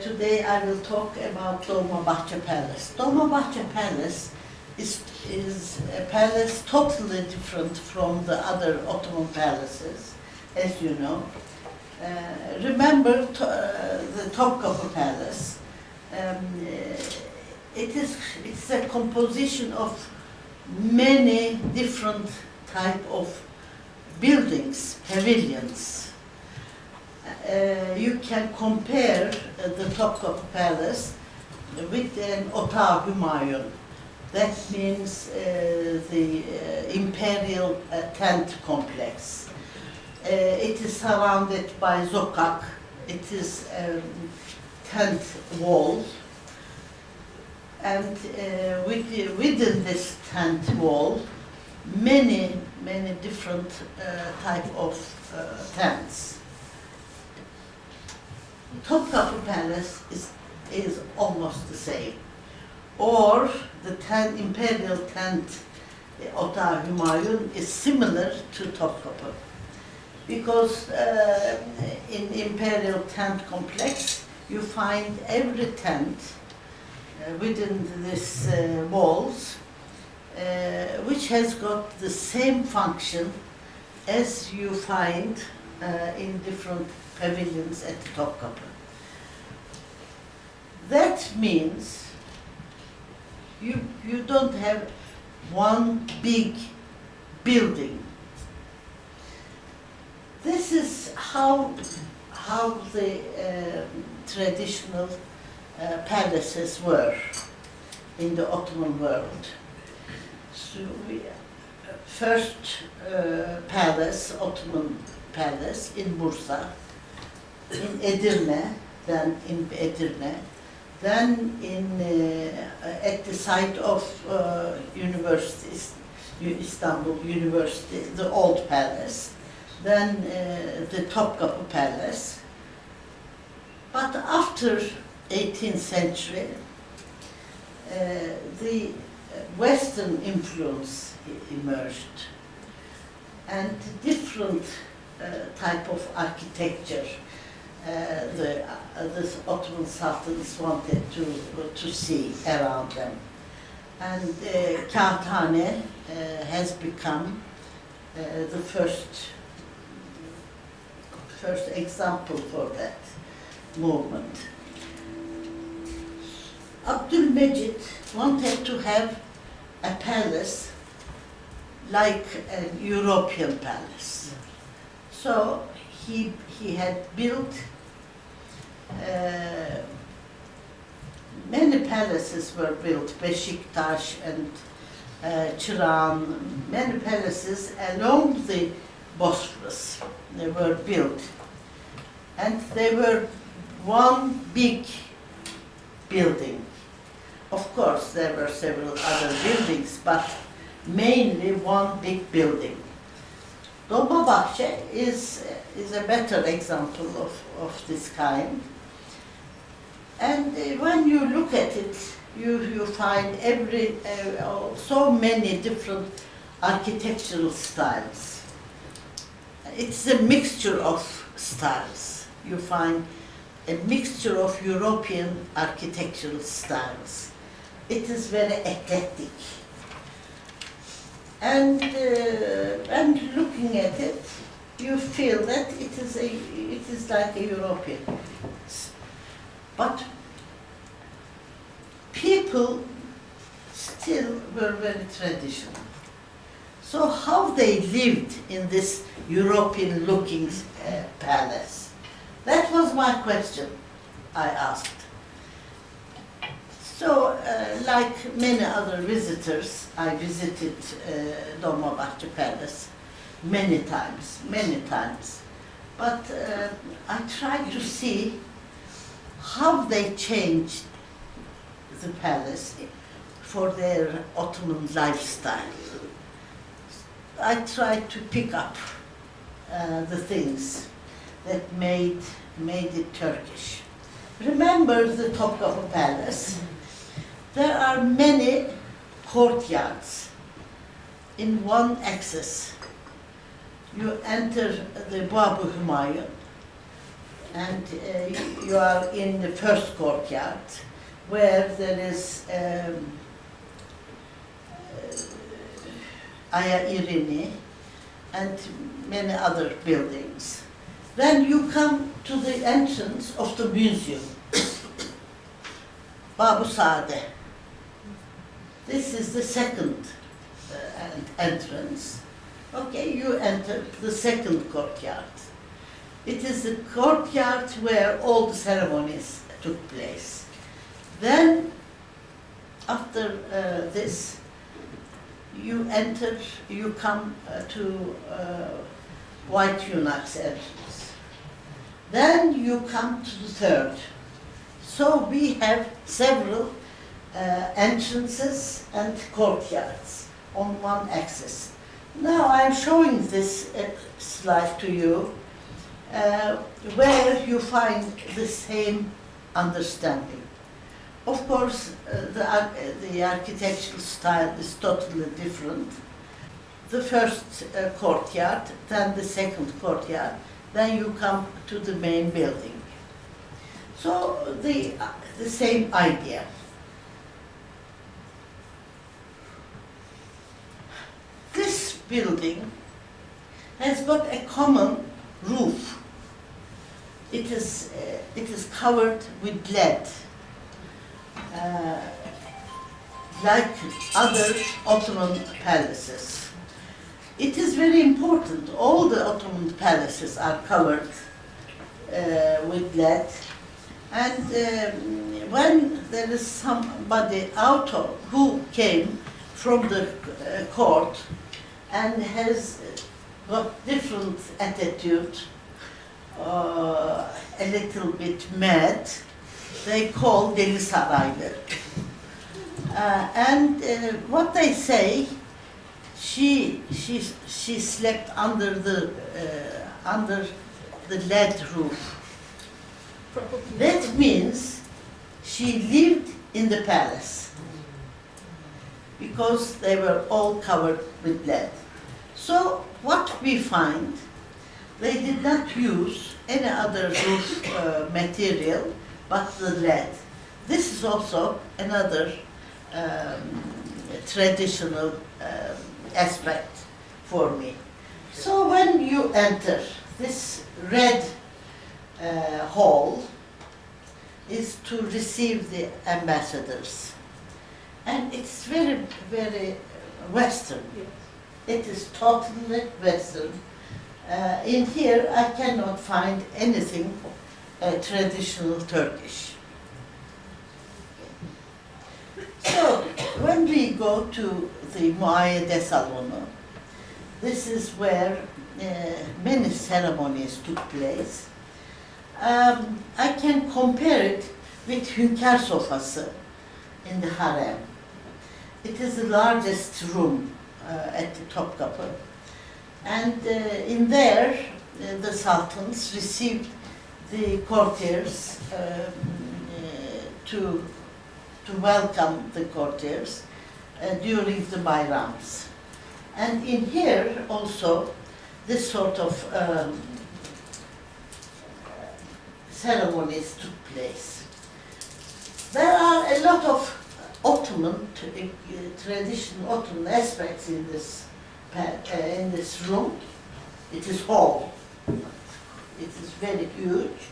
today I will talk about Dolmabahce Palace. Dolmabahce Palace is a palace totally different from the other Ottoman palaces, as you know. Remember the Topkapı Palace. It's a composition of many different type of buildings, pavilions. You can compare the Topkapı Palace with an Otağı Hümayun. That means the imperial tent complex. It is surrounded by zokak. It is a tent wall. And within this tent wall, many different type of tents. Topkapı Palace is almost the same. Or the imperial tent, Otağı Hümayun, is similar to Topkapı. Because in imperial tent complex, you find every tent within these walls, which has got the same function as you find in different pavilions at Topkapı. That means you don't have one big building. This is how the traditional palaces were in the Ottoman world. So first palace, Ottoman palace in Bursa, in Edirne, then in Edirne, then at the site of universities, Istanbul University, the old palace, then the Topkapı Palace. But after 18th century, the Western influence emerged, and different type of architecture the Ottoman sultans wanted to see around them. And Kağıthane has become the first example for that movement. Abdülmecit wanted to have a palace like a European palace. So he had built many palaces were built, Beşiktaş and Çırağan, many palaces along the Bosphorus. They were built, and they were one big building. Of course, there were several other buildings, but mainly one big building. Dolmabahce is a better example of this kind. And when you look at it, you find so many different architectural styles. It's a mixture of styles. You find a mixture of European architectural styles. It is very eclectic. And looking at it, you feel that it is like a European. But people still were very traditional. So how they lived in this European-looking palace? That was my question I asked. So, like many other visitors, I visited Dolmabahce Palace many times. But I tried to see how they changed the palace for their Ottoman lifestyle. I tried to pick up the things that made it Turkish. Remember the Topkapı Palace? There are many courtyards in one axis. You enter the Babı Hümayun, and you are in the first courtyard, where there is Aya Irini and many other buildings. Then you come to the entrance of the museum, Babu Sade. This is the second entrance. Okay, you enter the second courtyard. It is the courtyard where all the ceremonies took place. Then, after this, you enter, you come to White Eunuch's entrance. Then you come to the third. So we have several entrances and courtyards on one axis. Now I'm showing this slide to you where you find the same understanding. Of course, the architectural style is totally different. The first courtyard, then the second courtyard, then you come to the main building. So the same idea. This building has got a common roof. It is covered with lead, like other Ottoman palaces. It is very important. All the Ottoman palaces are covered with lead, and when there is somebody out of who came from the court and has got different attitude, a little bit mad, they call Deli Saraylı. And what they say, she slept under the lead roof. That means she lived in the palace, because they were all covered with lead. So what we find, they did not use any other roof material but the lead. This is also another traditional aspect for me. So when you enter this red hall is to receive the ambassadors. And it's very, very Western. Yes. It is totally Western. In here, I cannot find anything traditional Turkish. So, when we go to the Muayyede Salonu, this is where many ceremonies took place. I can compare it with Hünkâr sofası in the harem. It is the largest room at the Topkapı. And in there, the sultans received the courtiers to welcome the courtiers during the bayrams. And in here also, this sort of ceremonies took place. There are a lot of Ottoman, traditional Ottoman aspects in this room. It is hall. It is very huge.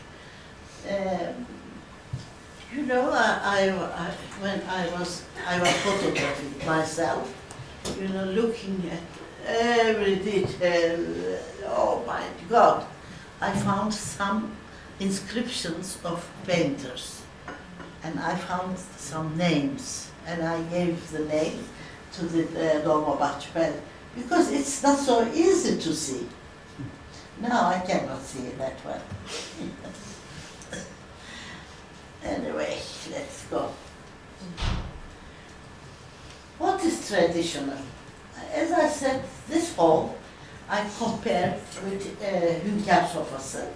You know, when I was photographing myself, you know, looking at every detail. Oh my God! I found some inscriptions of painters, and I found some names, and I gave the name to the Dolmabahce, because it's not so easy to see. Now I cannot see that well. Anyway, let's go. What is traditional? As I said, this hall I compared with Hünkâr sofası.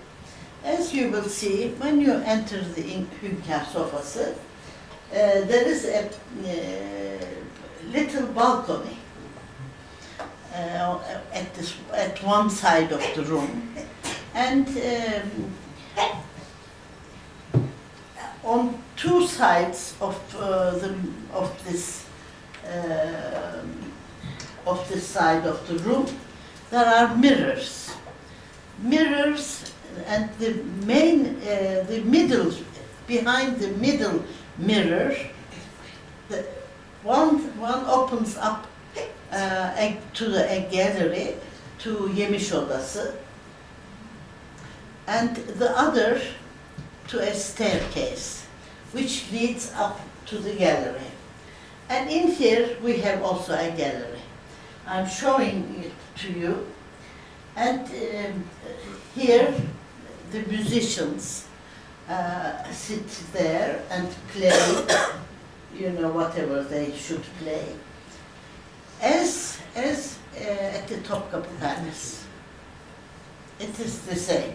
As you will see, when you enter the Hünkâr sofası, there is a little balcony at one side of the room, and On two sides of this side of the room, there are mirrors. Mirrors, and the middle, behind the middle mirror, one opens up to a gallery, to yemiş odası, and the other to a staircase, which leads up to the gallery. And in here we have also a gallery. I'm showing it to you. And here the musicians sit there and play, you know, whatever they should play, as at the Topkapı Palace. It is the same.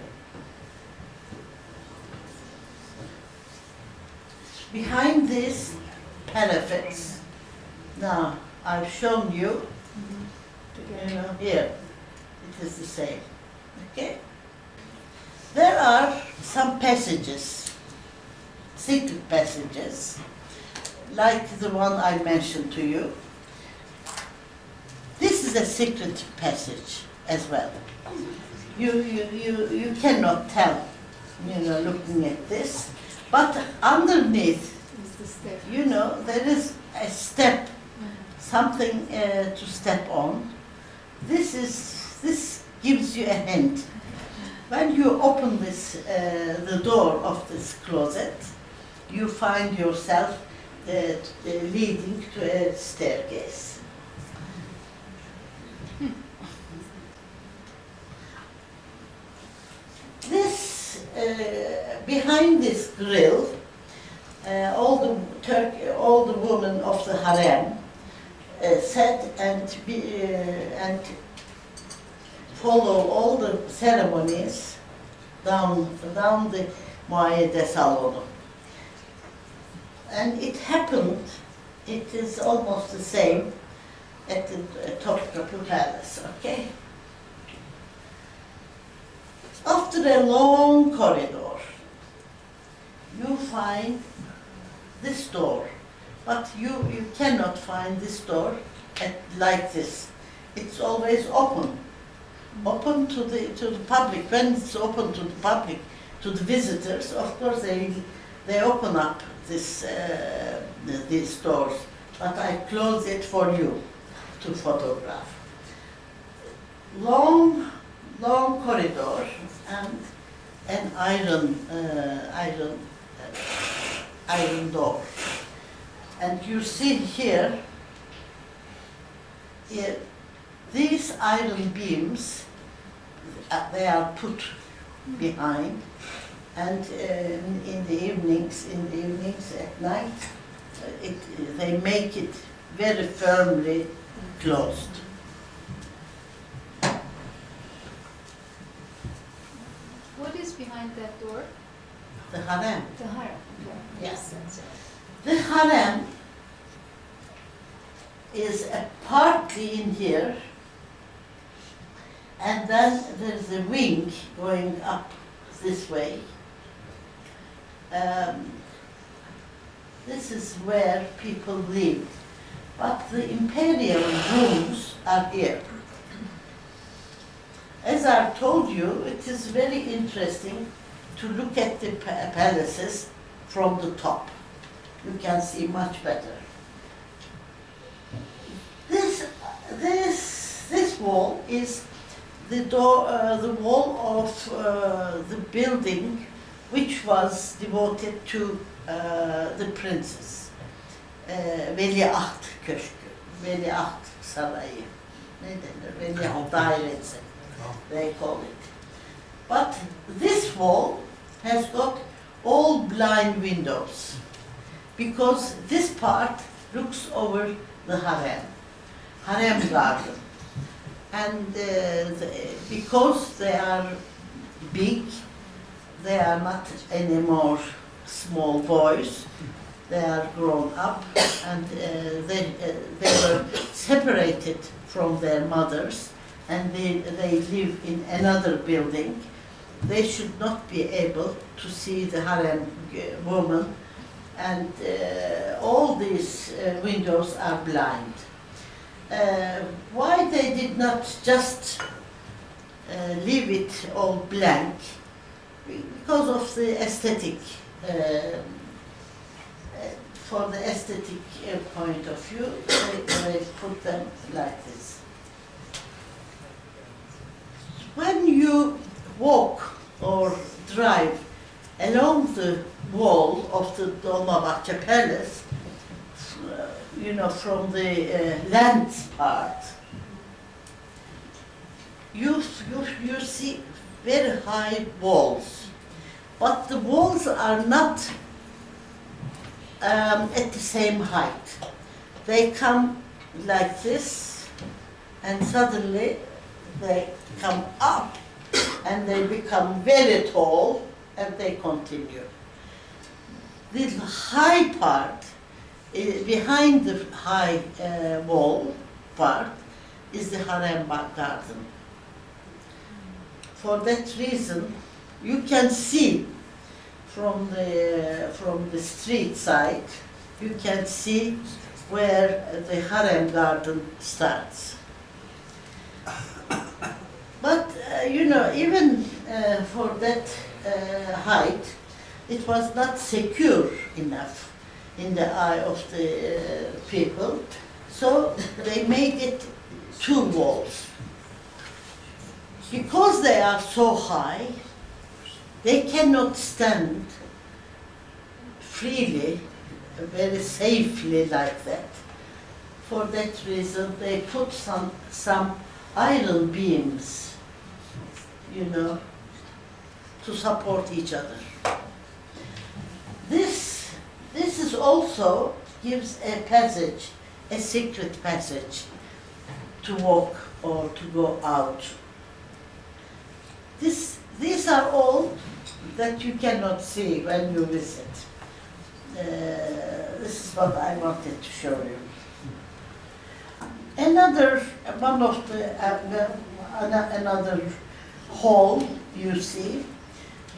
Behind these parapets, now I've shown you, you know, here, it is the same, okay? There are some passages, secret passages, like the one I mentioned to you. This is a secret passage as well. You cannot tell, you know, looking at this. But underneath, you know, there is a step, something to step on. This gives you a hint. When you open the door of this closet, you find yourself leading to a staircase. Behind this grill, all the women of the harem sat and follow all the ceremonies down the muayyede salonu. And it happened, it is almost the same at the Topkapı Palace, okay? After a long corridor, you find this door, but you cannot find this door like this. It's always open to the public. When it's open to the public, to the visitors, of course they open up these doors. But I close it for you to photograph. Long corridor and an iron door. And you see here, these iron beams, they are put behind, and in the evenings at night, they make it very firmly closed. What is behind that door? The harem. The harem. Yes. The harem is partly in here, and then there's a wing going up this way. This is where people live, but the imperial rooms are here. As I told you, it is very interesting to look at the palaces from the top. You can see much better. This wall is the wall of the building which was devoted to the princess. Veliaht Köşkü, Veliaht Sarayı, ne denir? Veliaht Dairesi, they call it. But this wall has got all blind windows, because this part looks over the harem garden. And because they are big, they are not anymore small boys, they are grown up, and they were separated from their mothers, and they live in another building they should not be able to see the harem woman, and all these windows are blind. Why they did not just leave it all blank? Because of the aesthetic, for the aesthetic point of view, they put them like this. When you walk or drive along the wall of the Dolmabahce Palace, from the land part, you see very high walls, but the walls are not at the same height. They come like this, and suddenly they come up, and they become very tall, and they continue. The high part, behind the high wall part, is the harem garden. For that reason, you can see from the street side, you can see where the harem garden starts. But even for that height, it was not secure enough in the eye of the people, so they made it 2 walls. Because they are so high, they cannot stand freely, very safely like that. For that reason, they put some iron beams, to support each other. This is also gives a passage, a secret passage, to walk or to go out. These are all that you cannot see when you visit. This is what I wanted to show you. Another hall you see,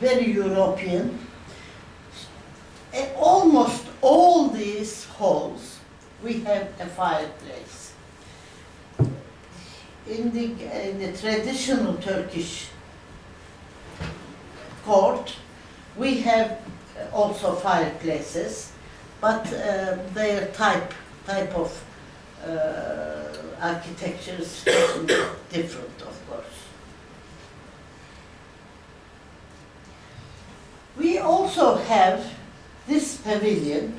very European. Almost all these halls, we have a fireplace. In the traditional Turkish court, we have also fireplaces, but their type of architecture is different, of course. We also have this pavilion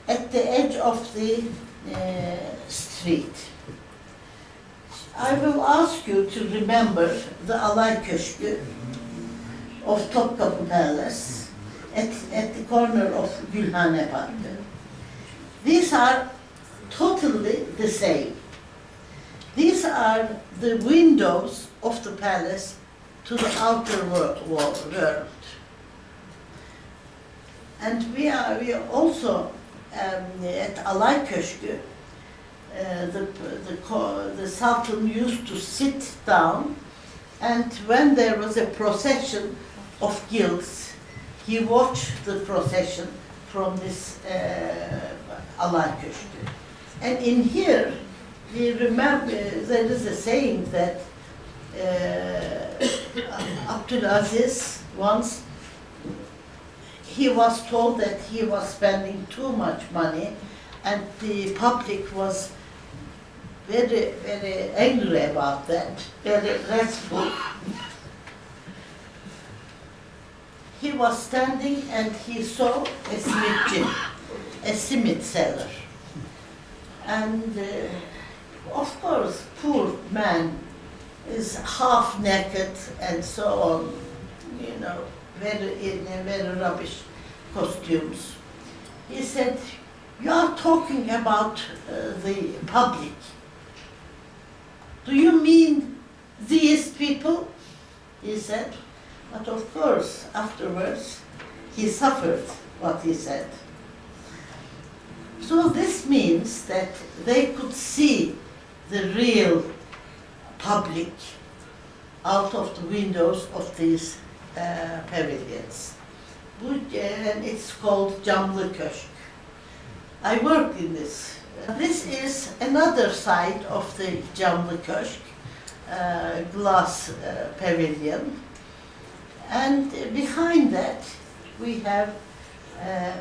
at the edge of the street. I will ask you to remember the Alay Köşkü of Topkapı Palace at the corner of Gülhane Parkı. These are totally the same. These are the windows of the palace to the outer world. And we are also at Alay Köşkü. The Sultan used to sit down, and when there was a procession of guilds, he watched the procession from this Alay Köşkü. And in here, we remember, there is a saying that Abdulaziz once, he was told that he was spending too much money, and the public was very, very angry about that, very wrathful. He was standing and he saw a smith, a cement seller. And of course, poor man is half naked and so on, in very rubbish costumes. He said, "You are talking about the public. Do you mean these people?" He said. But of course, afterwards, he suffered what he said. So this means that they could see the real public out of the windows of these pavilions. And it's called Camlı Köşk. I work in this. This is another side of the Camlı Köşk, glass pavilion. And behind that we have a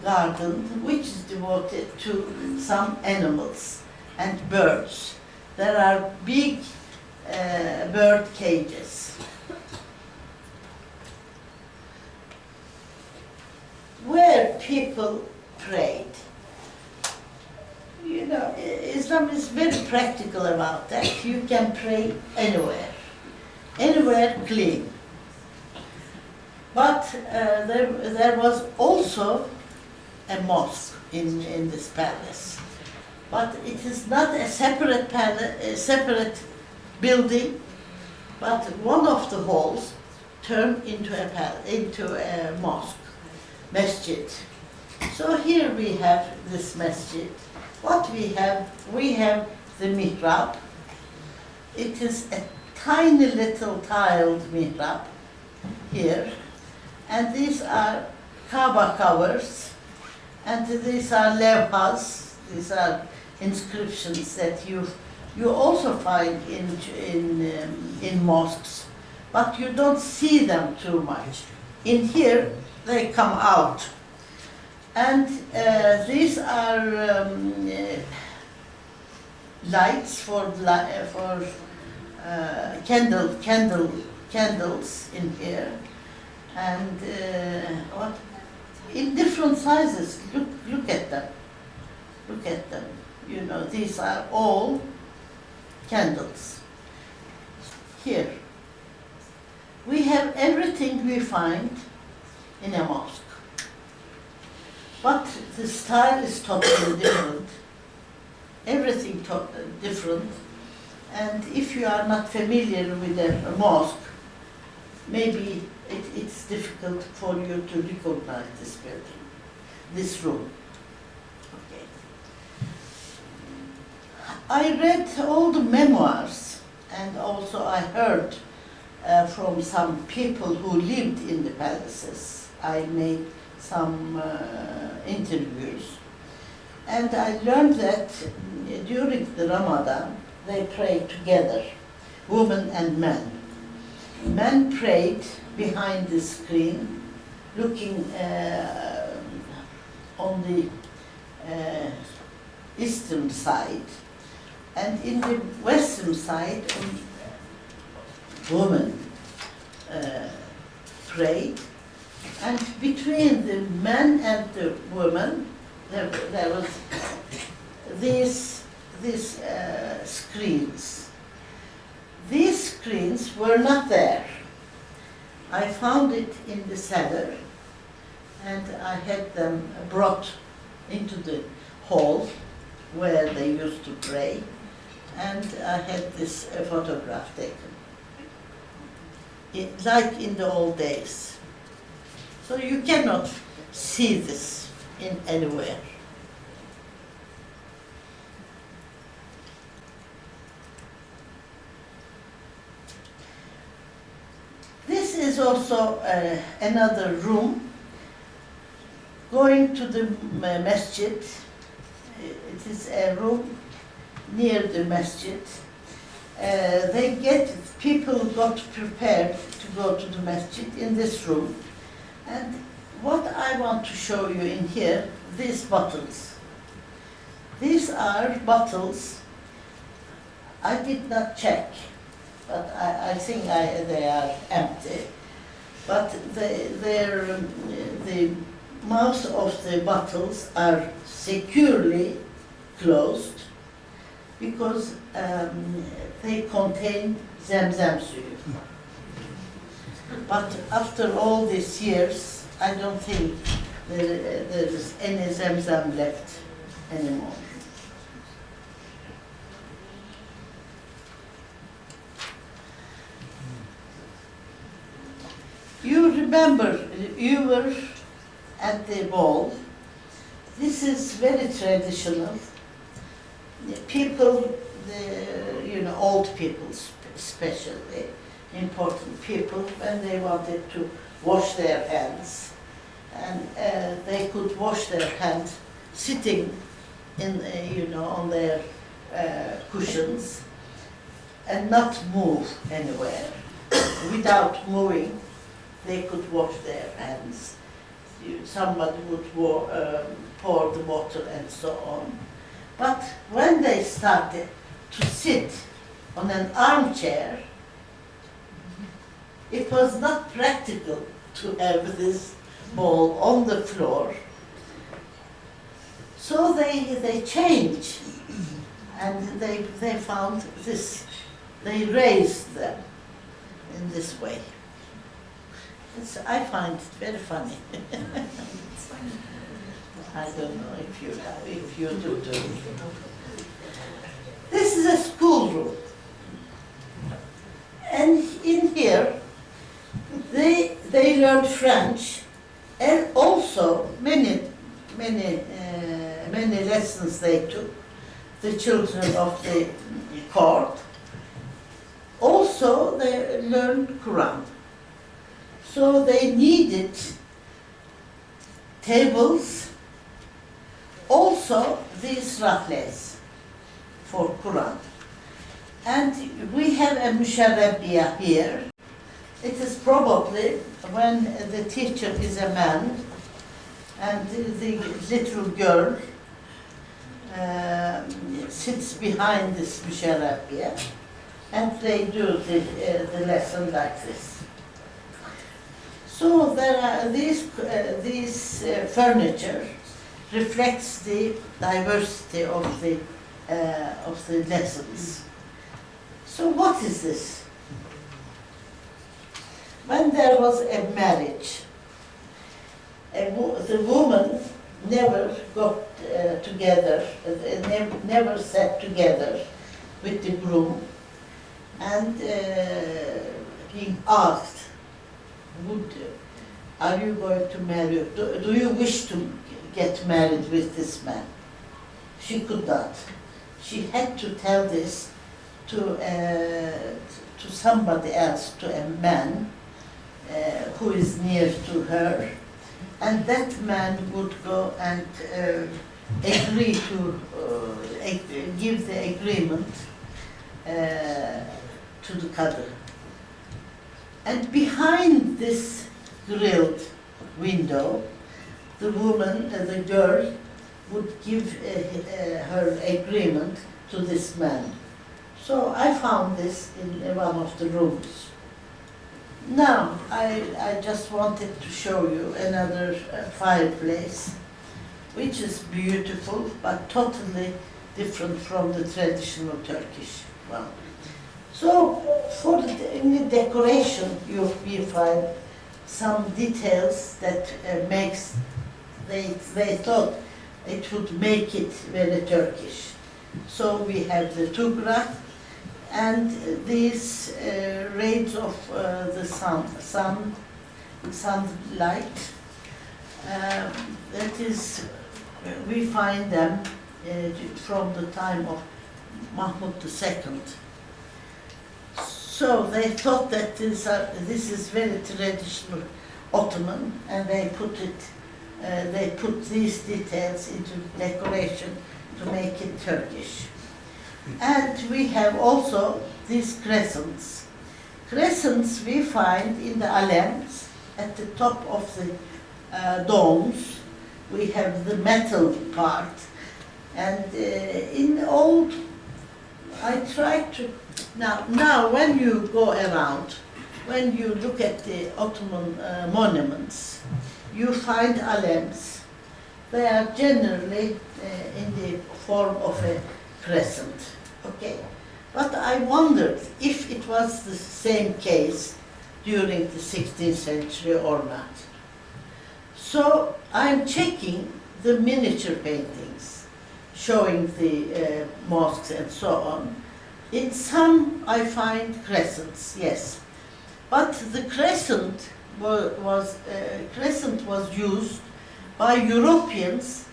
garden which is devoted to some animals and birds. There are big bird cages. Where people prayed. You know, Islam is very practical about that. You can pray anywhere clean. But there was also a mosque in this palace. But it is not a separate palace, a separate building, but one of the halls turned into a mosque, masjid. So here we have this masjid. What we have the mihrab. It is a tiny little tiled mihrab here. And these are Kaaba covers, and these are levhas, these are inscriptions that you also find in mosques, but you don't see them too much. In here, they come out. And these are lights for candles in here. And in different sizes. Look at them. Look at them. You know, these are all candles. Here, we have everything we find in a mosque, but the style is totally different. Everything different. And if you are not familiar with a mosque, maybe it's difficult for you to recognize this building, this room. Okay. I read all the memoirs, and also I heard from some people who lived in the palaces. I made some interviews, and I learned that during the Ramadan they prayed together, women and men. Men prayed behind the screen, looking on the eastern side, and in the western side, women prayed, and between the men and the women, there was these screens. These screens were not there. I found it in the cellar, and I had them brought into the hall where they used to pray, and I had this photograph taken, like in the old days. So you cannot see this in anywhere. This is also another room. Going to the masjid, it is a room near the masjid. People got prepared to go to the masjid in this room. And what I want to show you in here, these bottles. These are bottles. I did not check, but I think they are empty. But the mouth of the bottles are securely closed because they contain Zemzem suyu. But after all these years, I don't think there is any Zemzem left anymore. You remember, you were at the ball. This is very traditional. The people, old people especially, important people when they wanted to wash their hands. And they could wash their hands sitting in, on their cushions and not move anywhere. Without moving, they could wash their hands. Somebody would pour the water and so on. But when they started to sit on an armchair, it was not practical to have this bowl on the floor. So they changed, and they found this, they raised them in this way. I find it very funny. I don't know if you do too. This is a schoolroom, and in here they learned French, and also many lessons they took, the children of the court. Also they learned Quran. So they needed tables, also these rahlets for Quran. And we have a musharrabiyah here. It is probably when the teacher is a man and the little girl sits behind this musharrabiyah, and they do the lesson like this. So there are these furniture reflects the diversity of the lessons. So what is this? When there was a marriage, the woman never got together, never sat together with the groom, and being asked, are you going to marry? Do you wish to get married with this man? She could not. She had to tell this to somebody else, to a man who is near to her, and that man would go and agree to give the agreement to the qadi. And behind this grilled window, the woman, the girl, would give her agreement to this man. So I found this in one of the rooms. Now, I just wanted to show you another fireplace, which is beautiful, but totally different from the traditional Turkish one. So, in the decoration, you find some details that they thought it would make it very Turkish. So we have the tugrak and these rays of the sunlight. That is, we find them from the time of Mahmud II. So they thought that this is very traditional Ottoman, and they put these details into decoration to make it Turkish. And we have also these crescents. Crescents we find in the alems at the top of the domes. We have the metal part, and in old, I try to. Now, when you go around, when you look at the Ottoman monuments, you find alems. They are generally in the form of a crescent. Okay, but I wondered if it was the same case during the 16th century or not. So I'm checking the miniature paintings showing the mosques and so on. In some I find crescents, yes, but the crescent was used by Europeans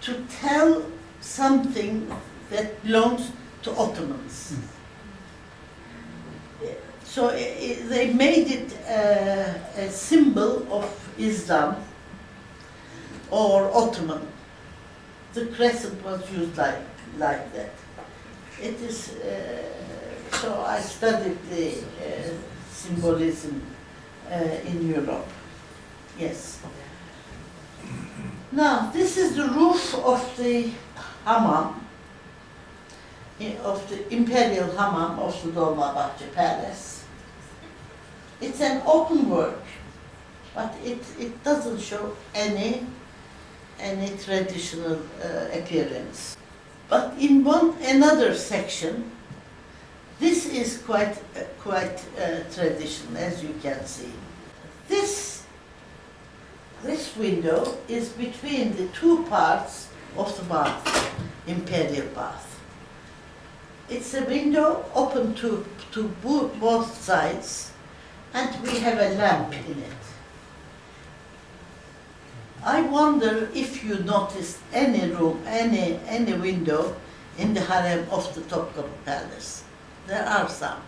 to tell something that belongs to Ottomans. So they made it a symbol of Islam or Ottoman. The crescent was used like that. It is, so I studied the symbolism in Europe. Yes. Now, this is the roof of the hammam, of the imperial hammam of the Dolmabahce Palace. It's an open work, but it doesn't show any traditional appearance. But in another section, this is quite traditional, as you can see. This window is between the two parts of the bath, imperial bath. It's a window open to both sides, and we have a lamp in it. I wonder if you noticed any room, any window in the harem of the Topkapı Palace. There are some.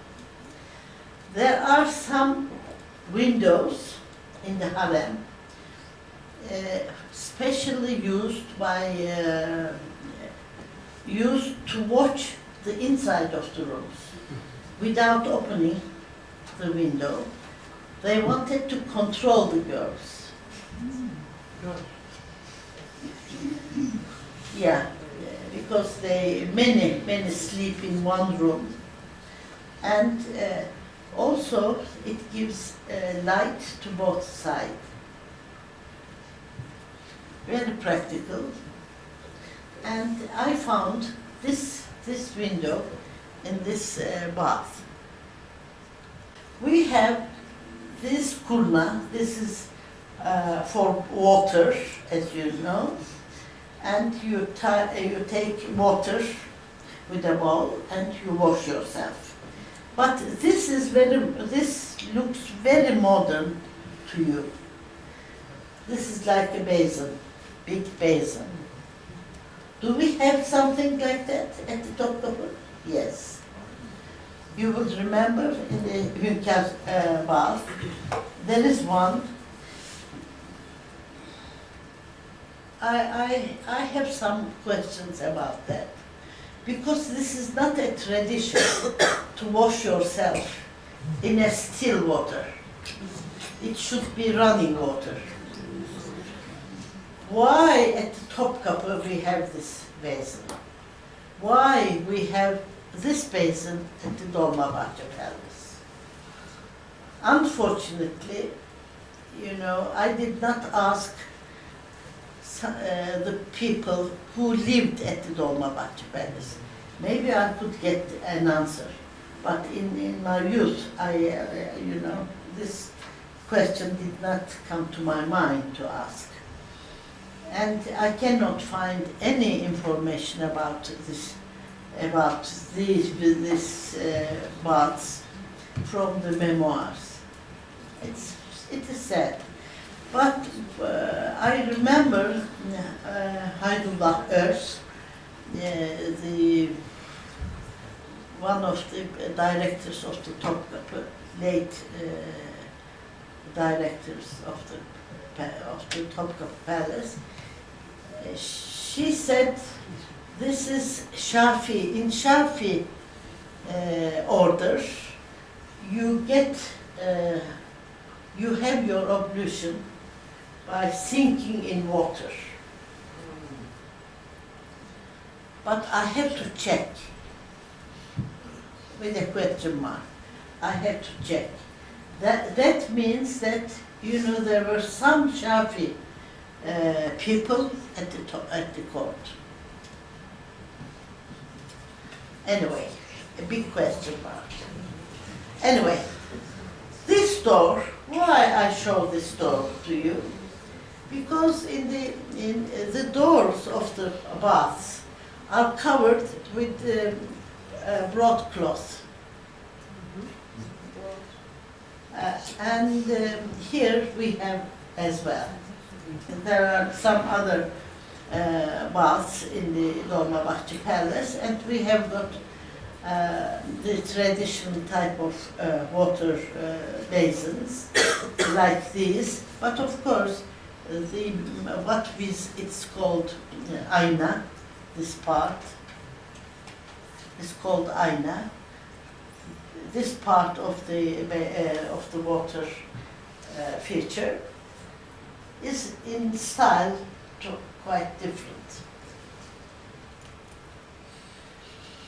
There are some windows in the harem, specially used to watch the inside of the rooms without opening the window. They wanted to control the girls. Yeah, because many sleep in one room, and also it gives light to both sides. Very practical. And I found this window in this bath. We have this kurna. This is for water, as you know, and you take water with a bowl and you wash yourself. But this looks very modern to you. This is like a basin, big basin. Do we have something like that at the Topkapı? Yes. You will remember in the Hünkar bath, there is one. I have some questions about that, because this is not a tradition to wash yourself in a still water. It should be running water. Why at the Topkapı we have this basin? Why we have this basin at the Dolmabahce Palace? Unfortunately, you know, I did not ask the people who lived at the Dolmabahce Palace. Maybe I could get an answer, but in my youth, you know, this question did not come to my mind to ask. And I cannot find any information about these baths from the memoirs. It is sad. But I remember Haydullah Öz, one of the directors of the Topkapı, late directors of the Topkapı Palace. She said, this is Shafi. In Shafi order, you have your ablution by sinking in water. But I have to check, with a question mark. I have to check. That means that, you know, there were some Shafi people at the court. Anyway, a big question mark. Anyway, this door, why I show this door to you? Because in the doors of the baths are covered with broadcloth. And here we have as well. There are some other baths in the Dolmabahce Palace, and we have got the traditional type of water basins like these, but of course it's called ayna. This part is called ayna. This part of the water feature is in style quite different.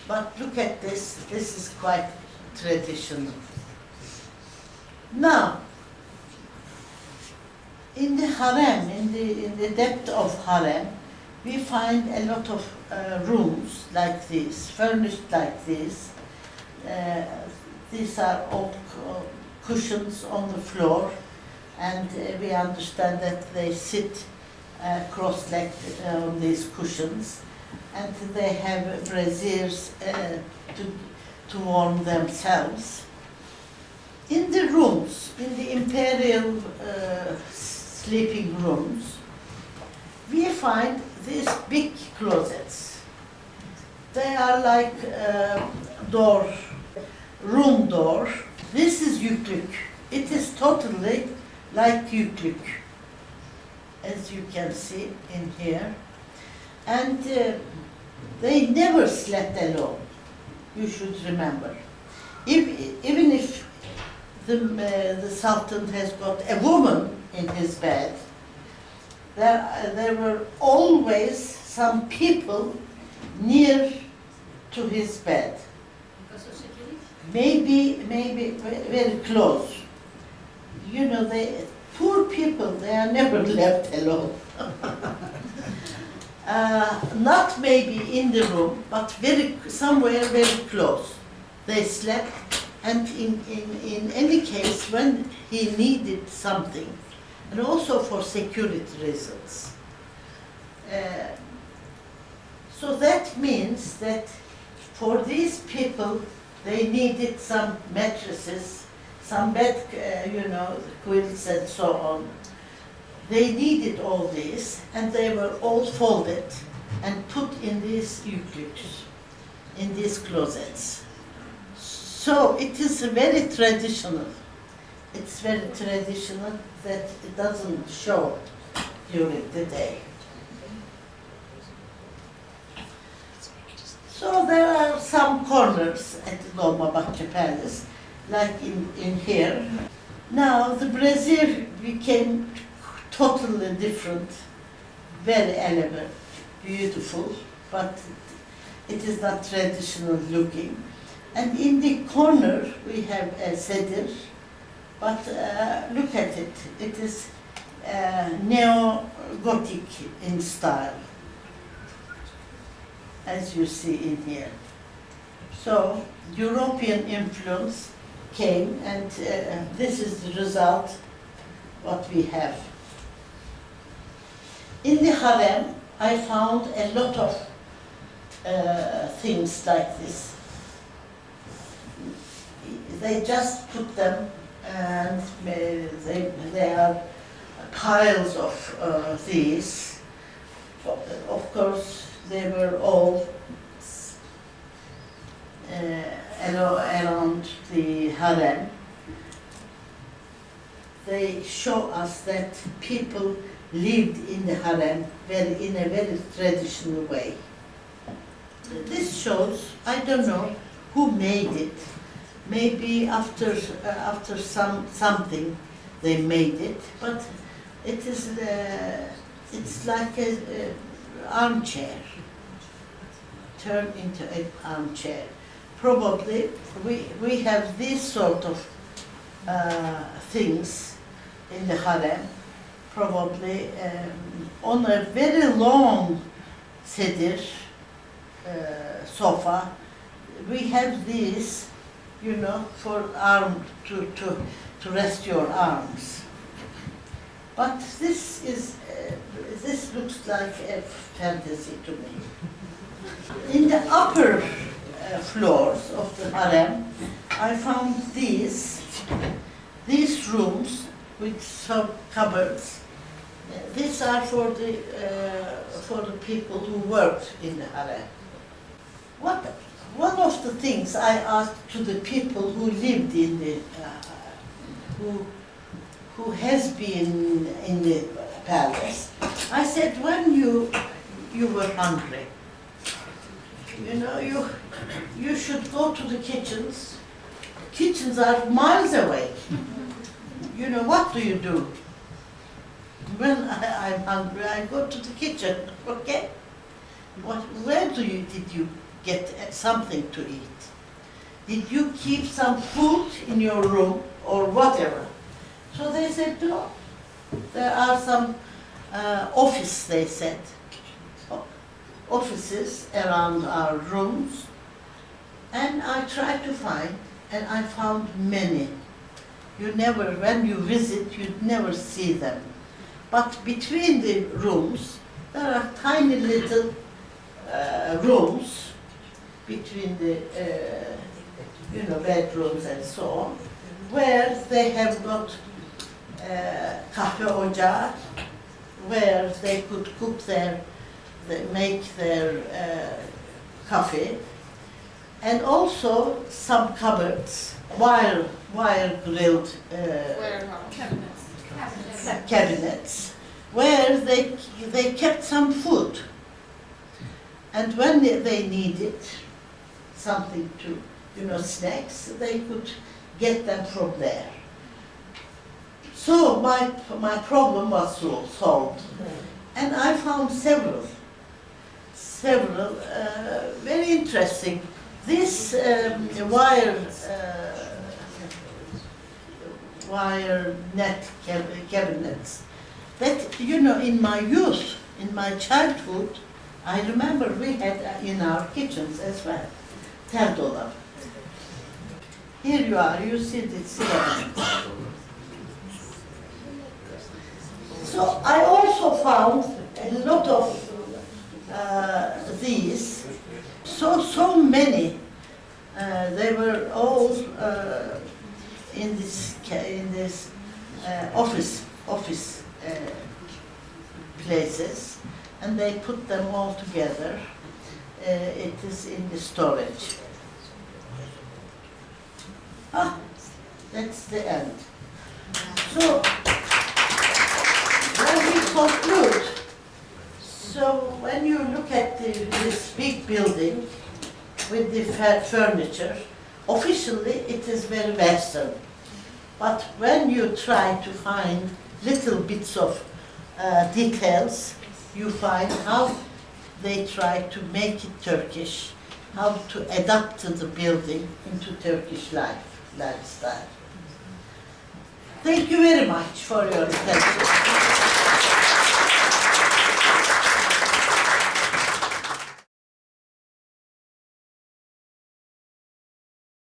But look at this. This is quite traditional. Now, in the harem, in the depth of harem, we find a lot of rooms like this, furnished like this. These are oak cushions on the floor, and we understand that they sit cross-legged on these cushions, and they have braziers to warm themselves. In the rooms, in the imperial sleeping rooms, we find these big closets. They are like room door. This is yüklük. It is totally like yüklük, as you can see in here. And they never slept alone, you should remember. Even if the Sultan has got a woman in his bed, there were always some people near to his bed. Maybe very close. You know, poor people, they are never left alone. Not maybe in the room, but somewhere very close. They slept, and in any case, when he needed something, and also for security reasons. So that means that for these people, they needed some mattresses, some bed, quilts and so on. They needed all this, and they were all folded and put in these yüklüks, in these closets. So it is very traditional. It's very traditional that it doesn't show during the day. So there are some corners at the Dolmabahce Palace, like in here. Now the brazier became totally different, very elegant, beautiful, but it is not traditional looking. And in the corner we have a cedar, but look at it, it is neo-Gothic in style, as you see in here. So European influence came, and this is the result, what we have. In the harem, I found a lot of things like this. They just put them, and they are piles of these. Of course, they were all around the harem. They show us that people lived in the harem in a very traditional way. This shows, I don't know who made it. Maybe after something they made it, but it is it's like an armchair, turned into an armchair. Probably we have these sort of things in the harem. Probably on a very long cedar sofa, we have these, for to rest your arms. But this looks like a fantasy to me. In the upper floors of the harem, I found these rooms with some cupboards. These are for the people who worked in the harem. one of the things I asked to the people who lived in the, who has been in the palace, I said, when you were hungry, you know, you should go to the kitchens. Kitchens are miles away. You know, what do you do? When I'm hungry, I go to the kitchen, okay? Where did you get something to eat? Did you keep some food in your room or whatever? So they said, no. There are some office, they said, offices around our rooms. And I tried to find, and I found many. You never, when you visit, you never see them. But between the rooms, there are tiny little rooms between the, you know, bedrooms and so on, where they have got kahve ocağı, where they could cook make their coffee, and also some cupboards, wire grilled cabinets, where they kept some food. And when they needed something to, you know, snacks, they could get them from there. So my problem was solved. And I found several very interesting. This wire net cabinets, that, you know, in my youth, in my childhood, I remember we had in our kitchens as well, $10. Here you are, you see the ceramics. So I also found a lot of these, so many. They were all in this office places, and they put them all together. It is in the storage. Ah, that's the end. So, when we conclude, so when you look at this big building with the furniture, officially it is very Western. But when you try to find little bits of details, you find how they try to make it Turkish, how to adapt the building into Turkish lifestyle. Thank you very much for your attention.